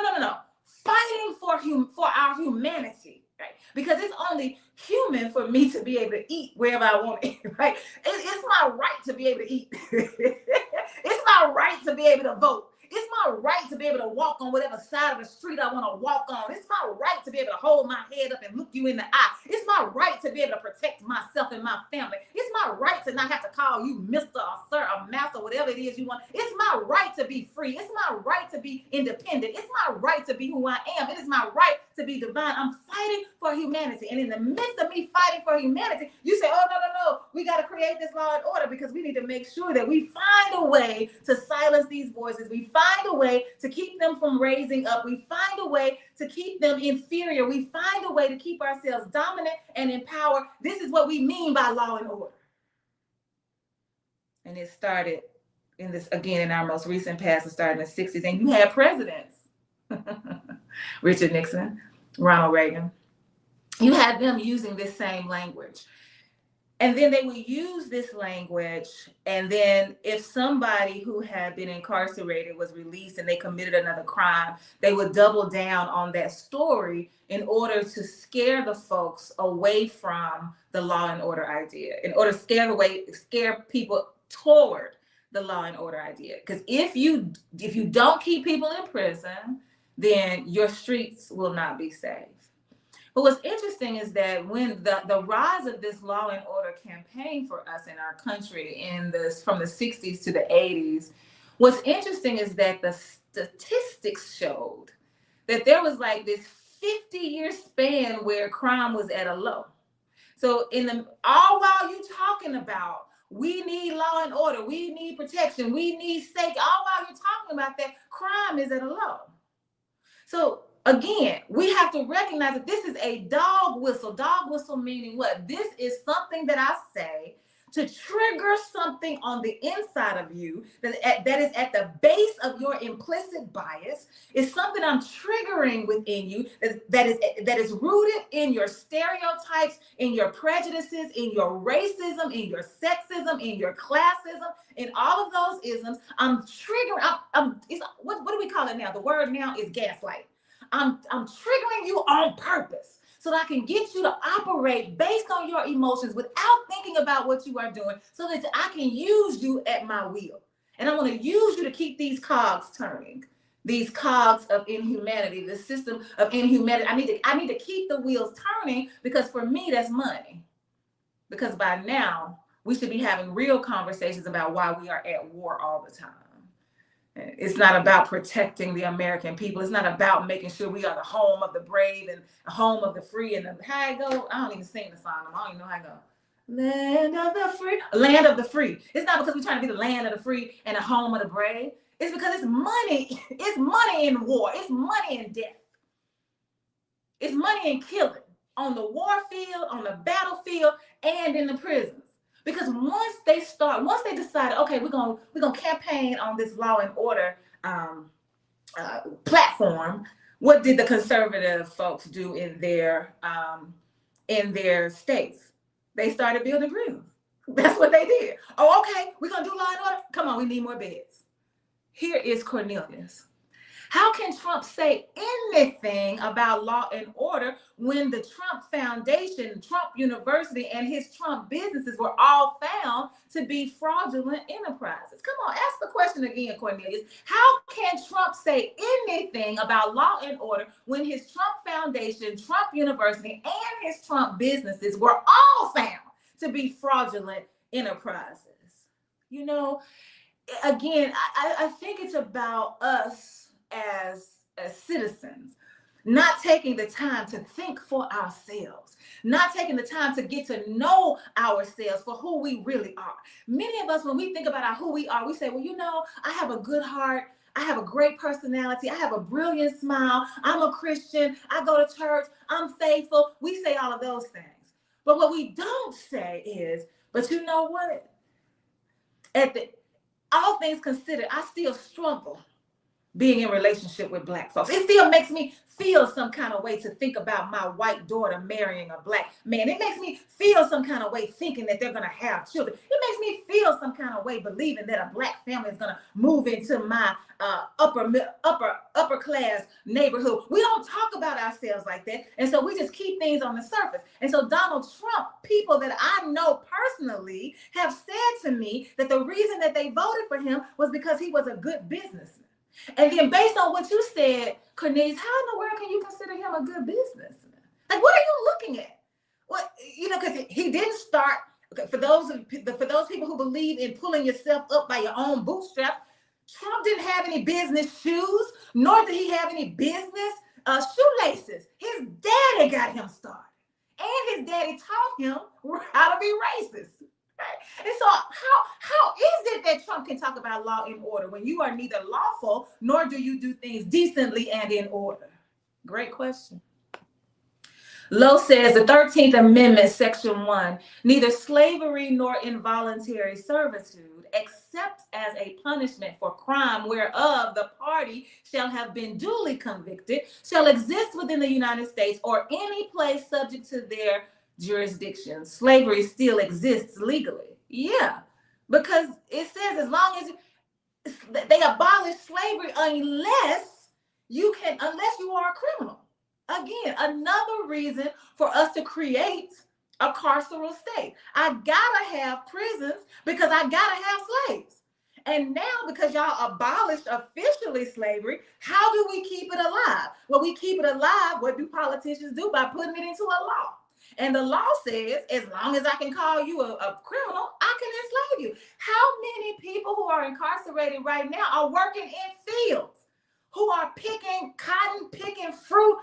Fighting for our humanity. Right? Because it's only human for me to be able to eat wherever I want to eat, right? It's my right to be able to eat. It's my right to be able to vote. It's my right to be able to walk on whatever side of the street I want to walk on. It's my right to be able to hold my head up and look you in the eye. It's my right to be able to protect myself and my family. It's my right to not have to call you Mr. or Sir or Master, whatever it is you want. It's my right to be free. It's my right to be independent. It's my right to be who I am. It is my right to be divine. I'm fighting for humanity. And in the midst of me fighting for humanity, you say, oh, no. We got to create this law and order because we need to make sure that we find a way to silence these voices. We find a way to keep them from raising up. We find a way to keep them inferior. We find a way to keep ourselves dominant and empowered. This is what we mean by law and order. And it started in our most recent past, it started in the 60s. And you had presidents Richard Nixon, Ronald Reagan. You had them using this same language. And then they would use this language, and then if somebody who had been incarcerated was released and they committed another crime, they would double down on that story in order to scare the folks away from the law and order idea, in order to scare people toward the law and order idea. Because if you don't keep people in prison, then your streets will not be safe. But what's interesting is that when the rise of this law and order campaign for us in our country from the 60s to the 80s, what's interesting is that the statistics showed that there was like this 50-year span where crime was at a low. So all while you talking about we need law and order, we need protection, we need safety, all while you're talking about that, crime is at a low. So again, we have to recognize that this is a dog whistle. Dog whistle meaning what? This is something that I say to trigger something on the inside of you that is at the base of your implicit bias. It's something I'm triggering within you that is rooted in your stereotypes, in your prejudices, in your racism, in your sexism, in your classism, in all of those isms. I'm triggering. What do we call it now? The word now is gaslight. I'm triggering you on purpose so that I can get you to operate based on your emotions without thinking about what you are doing, so that I can use you at my will. And I want to use you to keep these cogs turning, these cogs of inhumanity, the system of inhumanity. I need to keep the wheels turning, because for me, that's money. Because by now, we should be having real conversations about why we are at war all the time. It's not about protecting the American people. It's not about making sure we are the home of the brave and the home of the free. And how it go, I don't even sing the song. I don't even know how it go. Land of the free. Land of the free. It's not because we're trying to be the land of the free and the home of the brave. It's because it's money. It's money in war. It's money in death. It's money in killing on the war field, on the battlefield, and in the prisons. Because once they decide, okay, we're gonna campaign on this law and order platform, what did the conservative folks do in their states? They started building prisons. That's what they did. Oh, okay, we're gonna do law and order. Come on, we need more beds. Here is Cornelius. How can Trump say anything about law and order when the Trump Foundation, Trump University, and his Trump businesses were all found to be fraudulent enterprises? Come on, ask the question again, Cornelius. How can Trump say anything about law and order when his Trump Foundation, Trump University, and his Trump businesses were all found to be fraudulent enterprises? You know, again, I think it's about us as citizens, not taking the time to think for ourselves, not taking the time to get to know ourselves for who we really are. Many of us, when we think about who we are, we say, well, you know, I have a good heart, I have a great personality, I have a brilliant smile, I'm a Christian, I go to church, I'm faithful. We say all of those things. But what we don't say is, but you know what? All things considered, I still struggle being in relationship with Black folks. It still makes me feel some kind of way to think about my white daughter marrying a Black man. It makes me feel some kind of way thinking that they're going to have children. It makes me feel some kind of way believing that a Black family is going to move into my upper class neighborhood. We don't talk about ourselves like that. And so we just keep things on the surface. And so Donald Trump, people that I know personally have said to me that the reason that they voted for him was because he was a good businessman. And then based on what you said, Cornelius, how in the world can you consider him a good businessman? Like, what are you looking at? What, you know, because he didn't start, for those people who believe in pulling yourself up by your own bootstraps, Trump didn't have any business shoes, nor did he have any business shoelaces. His daddy got him started. And his daddy taught him how to be racist. Right? And so how is it that Trump can talk about law and order when you are neither lawful nor do you do things decently and in order? Great question. Lowe says the 13th Amendment, Section 1, neither slavery nor involuntary servitude include, except as a punishment for crime whereof the party shall have been duly convicted, shall exist within the United States or any place subject to their jurisdiction. Slavery still exists legally. Yeah, because it says as long as they abolish slavery unless you are a criminal. Again, another reason for us to create a carceral state. I gotta have prisons because I gotta have slaves. And now, because y'all abolished officially slavery, how do we keep it alive? Well, we keep it alive. What do politicians do? By putting it into a law. And the law says, as long as I can call you a criminal, I can enslave you. How many people who are incarcerated right now are working in fields, who are picking cotton, picking fruit,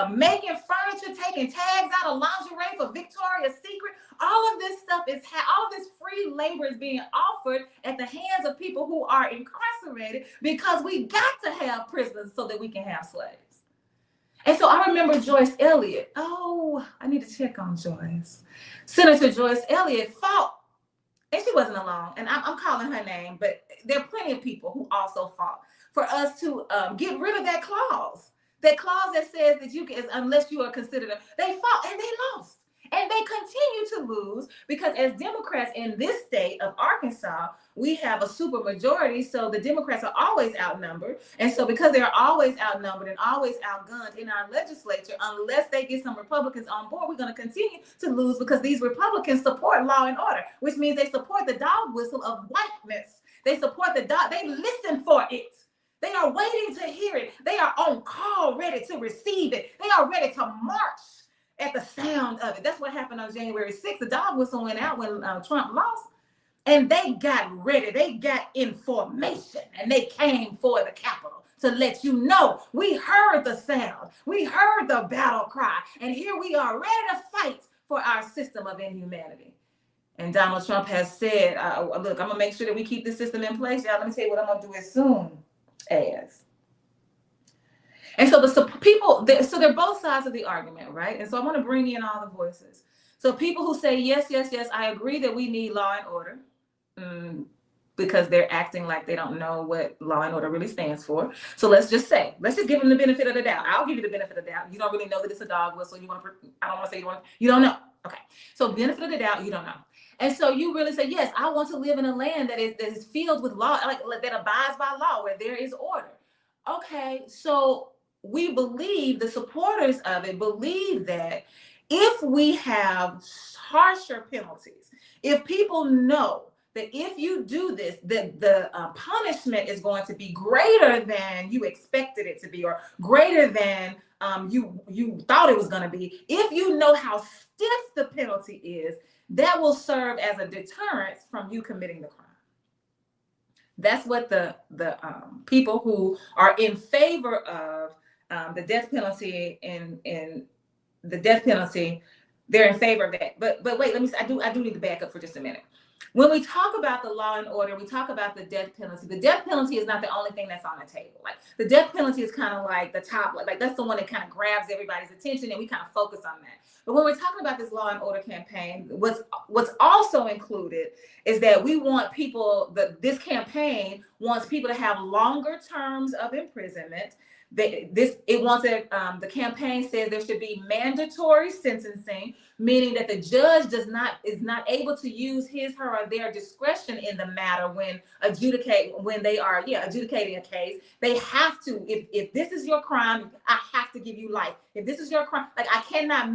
making furniture, taking tags out of lingerie for Victoria's Secret? All of this stuff all of this free labor is being offered at the hands of people who are incarcerated because we got to have prisoners so that we can have slaves. And so I remember Joyce Elliott. Oh, I need to check on Joyce. Senator Joyce Elliott fought, and she wasn't alone, and I'm calling her name, but there are plenty of people who also fought for us to get rid of that clause that says that you can, unless you are considered they fought and they lost. And they continue to lose because as Democrats in this state of Arkansas, we have a super majority. So the Democrats are always outnumbered. And so because they are always outnumbered and always outgunned in our legislature, unless they get some Republicans on board, we're going to continue to lose because these Republicans support law and order, which means they support the dog whistle of whiteness. They support they listen for it. They are waiting to hear it. They are on call, ready to receive it. They are ready to march at the sound of it. That's what happened on January 6th. The dog whistle went out when Trump lost, and they got ready. They got information, and they came for the Capitol to let you know we heard the sound. We heard the battle cry, and here we are ready to fight for our system of inhumanity. And Donald Trump has said, look, I'm going to make sure that we keep this system in place. Y'all, let me tell you what I'm going to do as soon as. And so they're both sides of the argument, right? And so I want to bring in all the voices. So people who say, yes, I agree that we need law and order, because they're acting like they don't know what law and order really stands for. So let's just give them the benefit of the doubt. I'll give you the benefit of the doubt. You don't really know that it's a dog whistle. I don't want to say you don't know. Okay. So benefit of the doubt, you don't know. And so you really say, yes, I want to live in a land that is filled with law, like that abides by law, where there is order. Okay, so we believe, the supporters of it believe that if we have harsher penalties, if people know that if you do this, that the punishment is going to be greater than you expected it to be, or greater than you thought it was going to be, if you know how stiff the penalty is, that will serve as a deterrent from you committing the crime. That's what the people who are in favor of the death penalty in the death penalty, they're in favor of that. But wait, I do need to back up for just a minute. When we talk about the law and order, we talk about the death penalty. The death penalty is not the only thing that's on the table. Like the death penalty is kind of like the top, like that's the one that kind of grabs everybody's attention, and we kind of focus on that. But when we're talking about this law and order campaign, what's also included is that we want this campaign wants people to have longer terms of imprisonment. The campaign says there should be mandatory sentencing, meaning that the judge is not able to use his, her, or their discretion in the matter when they are adjudicating a case. They have to, if this is your crime, I have to give you life. If this is your crime, like I cannot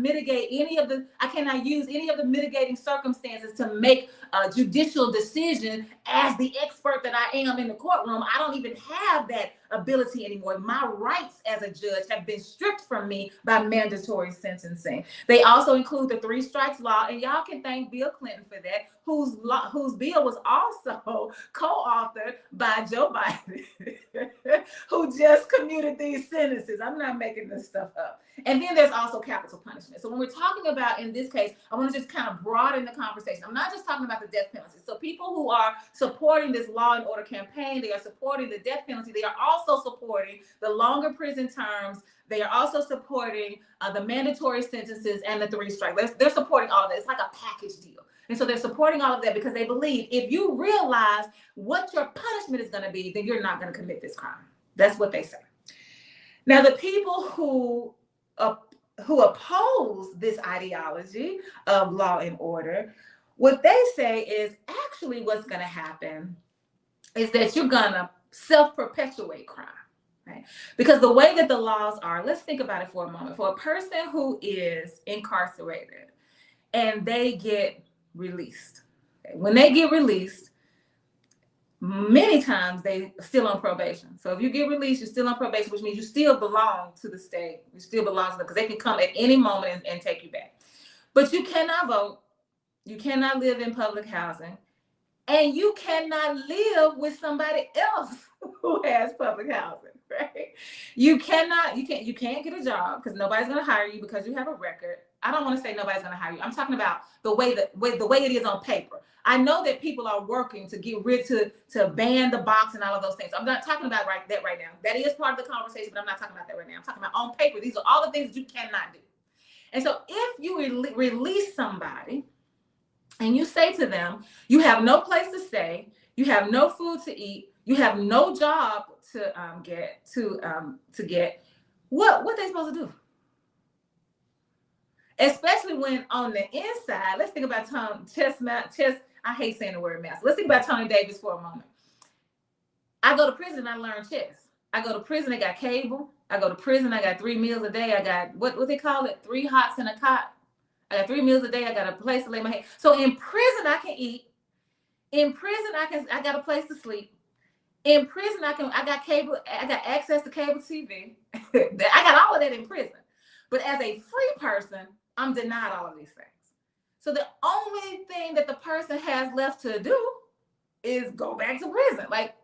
use any of the mitigating circumstances to make a judicial decision as the expert that I am in the courtroom. I don't even have that ability anymore. My rights as a judge have been stripped from me by mandatory sentencing. They also include the 3 strikes law, and y'all can thank Bill Clinton for that, whose bill was also co-authored by Joe Biden, who just commuted these sentences. I'm not making this stuff up. And then there's also capital punishment. So when we're talking about, in this case, I want to just kind of broaden the conversation. I'm not just talking about the death penalty. So people who are supporting this law and order campaign, they are supporting the death penalty. They are also supporting the longer prison terms. They are also supporting the mandatory sentences and the 3 strikes. They're supporting all of that. It's like a package deal. And so they're supporting all of that because they believe if you realize what your punishment is going to be, then you're not going to commit this crime. That's what they say. Now, the people who oppose this ideology of law and order, what they say is actually what's going to happen is that you're going to self-perpetuate crime. Right? Because the way that the laws are, let's think about it for a moment. For a person who is incarcerated and they get released, okay, when they get released, many times they still on probation. So if you get released, you're still on probation, which means you still belong to the state. You still belong to them because they can come at any moment and take you back. But you cannot vote. You cannot live in public housing. And you cannot live with somebody else who has public housing, right? You can't get a job because nobody's going to hire you because you have a record. I don't want to say nobody's going to hire you. I'm talking about the way it is on paper. I know that people are working to get rid to ban the box and all of those things. I'm not talking about that right now. That is part of the conversation, but I'm not talking about that right now. I'm talking about on paper. These are all the things that you cannot do. And so if you release somebody and you say to them, you have no place to stay, you have no food to eat, you have no job to get, what they supposed to do? Especially when on the inside, let's think about I hate saying the word master. Let's think about Tony Davis for a moment. I go to prison, I learn chess. I go to prison, I got cable. I go to prison, I got 3 meals a day. I got, what they call it? 3 hots and a cot. I got 3 meals a day. I got a place to lay my head. So in prison, I can eat. In prison, I got a place to sleep. In prison, I got cable. I got access to cable TV. I got all of that in prison. But as a free person, I'm denied all of these things. So the only thing that the person has left to do is go back to prison. Like,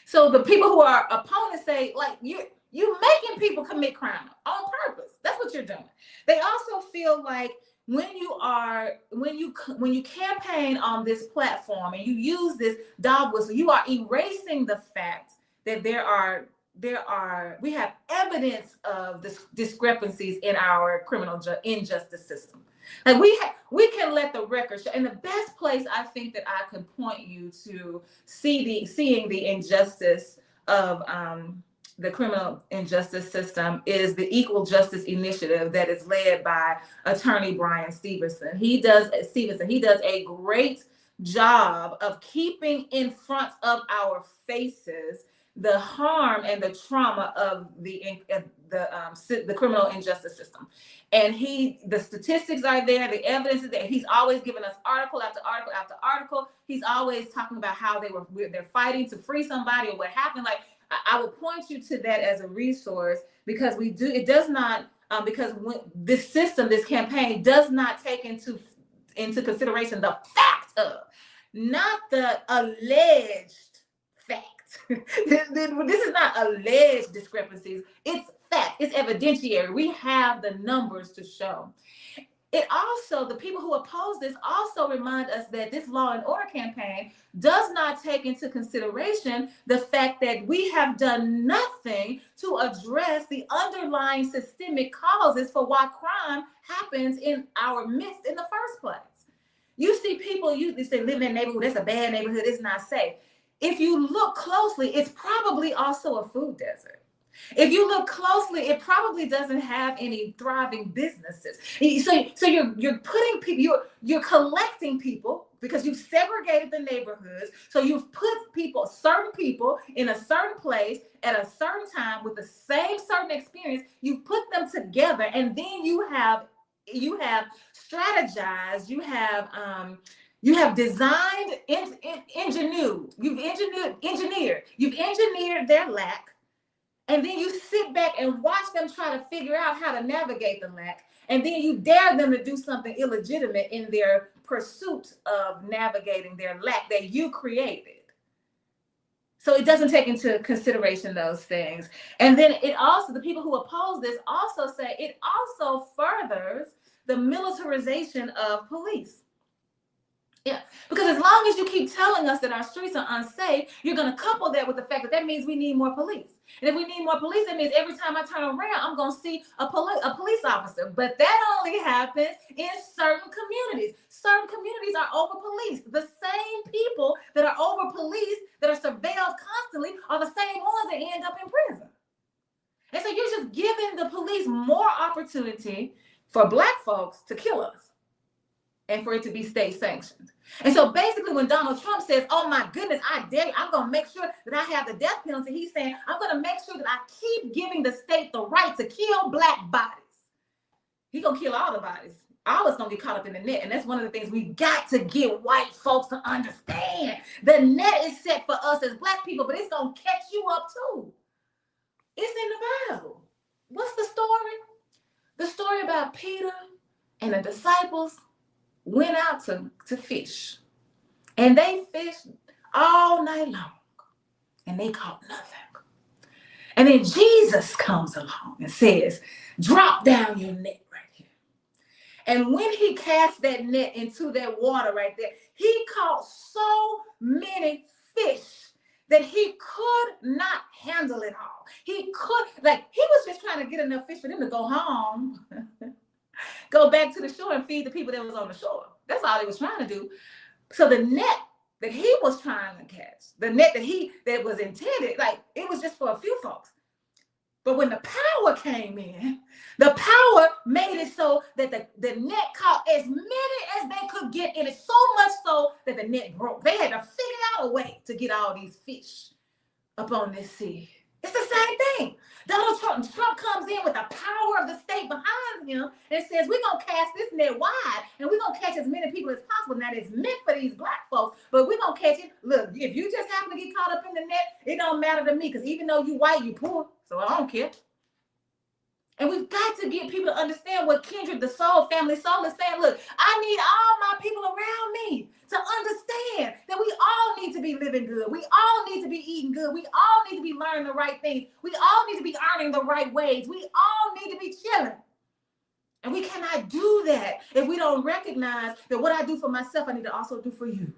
so the people who are opponents say, like, you're making people commit crime on purpose. That's what you're doing. They also feel like when you campaign on this platform and you use this dog whistle, you are erasing the fact that we have evidence of this discrepancies in our criminal injustice system. Like we can let the record show. And the best place I think that I could point you to seeing the injustice of the criminal injustice system is the Equal Justice Initiative that is led by attorney Brian Stevenson. He does a great job of keeping in front of our faces the harm and the trauma of the criminal injustice system. And the statistics are there, the evidence is there. He's always giving us article after article after article. He's always talking about how they're fighting to free somebody or what happened. Like, I would point you to that as a resource because because when this system, this campaign does not take into consideration the fact of, not the alleged fact. This is not alleged discrepancies. It's fact. It's evidentiary. We have the numbers to show. It also, the people who oppose this also remind us that this law and order campaign does not take into consideration the fact that we have done nothing to address the underlying systemic causes for why crime happens in our midst in the first place. You see people usually say live in a neighborhood, that's a bad neighborhood, it's not safe. If you look closely, it's probably also a food desert. If you look closely, it probably doesn't have any thriving businesses. So you're putting people, you're collecting people because you've segregated the neighborhoods. So you've put certain people in a certain place at a certain time with the same certain experience. You've put them together, and then you have strategized. You have designed, you've engineered their lack. And then you sit back and watch them try to figure out how to navigate the lack. And then you dare them to do something illegitimate in their pursuit of navigating their lack that you created. So it doesn't take into consideration those things. And then the people who oppose this also say it also furthers the militarization of police. Yeah, because as long as you keep telling us that our streets are unsafe, you're going to couple that with the fact that that means we need more police. And if we need more police, that means every time I turn around, I'm going to see a police officer. But that only happens in certain communities. Certain communities are over-policed. The same people that are over-policed, that are surveilled constantly, are the same ones that end up in prison. And so you're just giving the police more opportunity for Black folks to kill us and for it to be state sanctioned. And so basically when Donald Trump says, oh my goodness, I dare you, I'm going to make sure that I have the death penalty, he's saying, I'm going to make sure that I keep giving the state the right to kill Black bodies. He's going to kill all the bodies. All of us going to get caught up in the net. And that's one of the things we got to get white folks to understand. The net is set for us as Black people, but it's going to catch you up too. It's in the Bible. What's the story? The story about Peter and the disciples went out to fish. And they fished all night long. And they caught nothing. And then Jesus comes along and says, drop down your net right here. And when he cast that net into that water right there, he caught so many fish that he could not handle it all. He was just trying to get enough fish for them to go home, go back to the shore and feed the people that was on the shore. That's all he was trying to do. So the net that he was trying to catch, the net that was intended, like it was just for a few folks. But when the power came in, the power made it so that the net caught as many as they could get in it, so much so that the net broke. They had to figure out a way to get all these fish up on this sea. It's the same thing. Donald Trump comes in with the power of the state behind him and says, we're going to cast this net wide and we're going to catch as many people as possible. Now, it's meant for these Black folks, but we're going to catch it. Look, if you just happen to get caught up in the net, it don't matter to me because even though you white, you poor, so I don't care. And we've got to get people to understand what Kindred, the soul, family soul is saying. Look, I need all my people around me to understand that we all need to be living good. We all need to be eating good. We all need to be learning the right things. We all need to be earning the right wage. We all need to be chilling. And we cannot do that if we don't recognize that what I do for myself, I need to also do for you.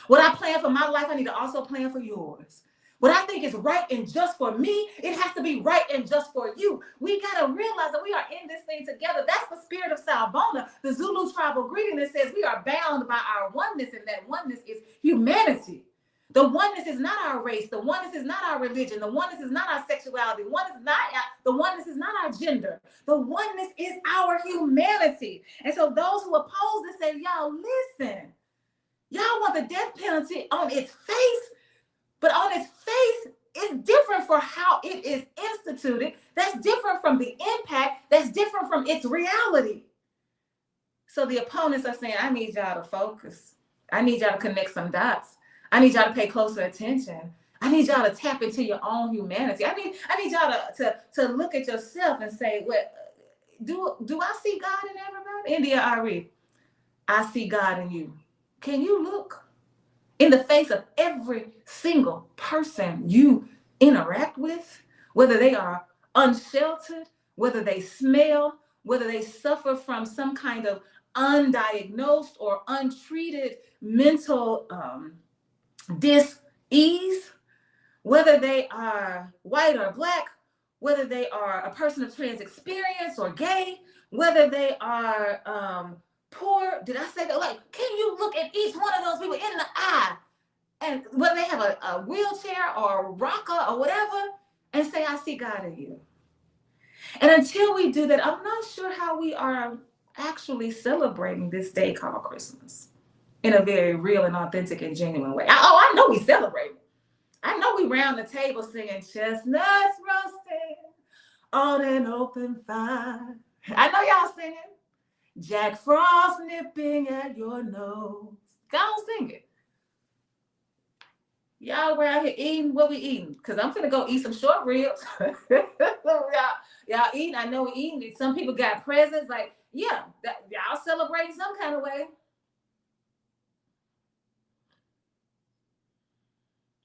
What I plan for my life, I need to also plan for yours. What I think is right and just for me, it has to be right and just for you. We got to realize that we are in this thing together. That's the spirit of Salbona, the Zulu tribal greeting that says we are bound by our oneness, and that oneness is humanity. The oneness is not our race. The oneness is not our religion. The oneness is not our sexuality. The oneness is not our gender. The oneness is our humanity. And so those who oppose this say, y'all, listen, y'all want the death penalty on its face, but on its face, it's different for how it is instituted. That's different from the impact. That's different from its reality. So the opponents are saying, I need y'all to focus. I need y'all to connect some dots. I need y'all to pay closer attention. I need y'all to tap into your own humanity. I need y'all to look at yourself and say, well, do I see God in everybody? India Ari, I see God in you. Can you look in the face of every single person you interact with, whether they are unsheltered, whether they smell, whether they suffer from some kind of undiagnosed or untreated mental dis-ease, whether they are white or Black, whether they are a person of trans experience or gay, whether they are poor. Did I say that? Like, can you look at each one of those people in the eye, and whether they have a wheelchair or a rocker or whatever, and say, I see God in you? And until we do that, I'm not sure how we are actually celebrating this day called Christmas in a very real and authentic and genuine way. I know we celebrate. I know we round the table singing chestnuts roasting on an open fire. I know y'all singing Jack Frost nipping at your nose. Go on, sing it. Y'all around here eating what we eating? Because I'm finna go eat some short ribs. y'all eating. I know we eating. Some people got presents. Like, yeah, y'all celebrating some kind of way.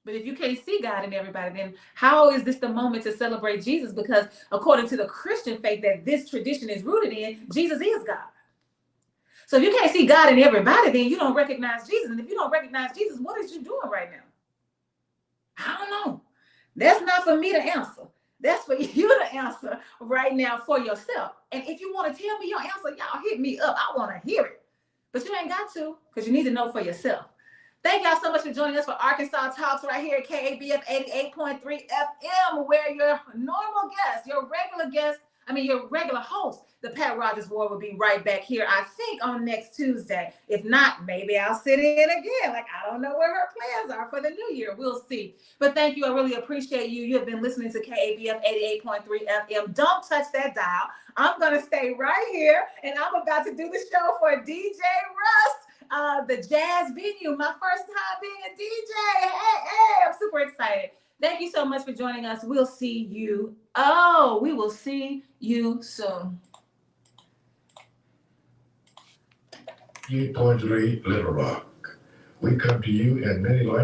But if you can't see God in everybody, then how is this the moment to celebrate Jesus? Because according to the Christian faith that this tradition is rooted in, Jesus is God. So if you can't see God in everybody, then you don't recognize Jesus. And if you don't recognize Jesus, what is you doing right now? I don't know. That's not for me to answer. That's for you to answer right now for yourself. And if you want to tell me your answer, y'all hit me up. I want to hear it. But you ain't got to, because you need to know for yourself. Thank y'all so much for joining us for Arkansas Talks right here at KABF 88.3 FM, where your normal guest, your regular host, the Pat Rogers Ward, will be right back here, I think, on next Tuesday. If not, maybe I'll sit in again. Like, I don't know where her plans are for the new year. We'll see. But thank you. I really appreciate you. You have been listening to KABF 88.3 FM. Don't touch that dial. I'm going to stay right here, and I'm about to do the show for DJ Rust, the Jazz Venue. My first time being a DJ. Hey, I'm super excited. Thank you so much for joining us. We'll see you. We will see you soon. 8.3 Little Rock. We come to you in many languages.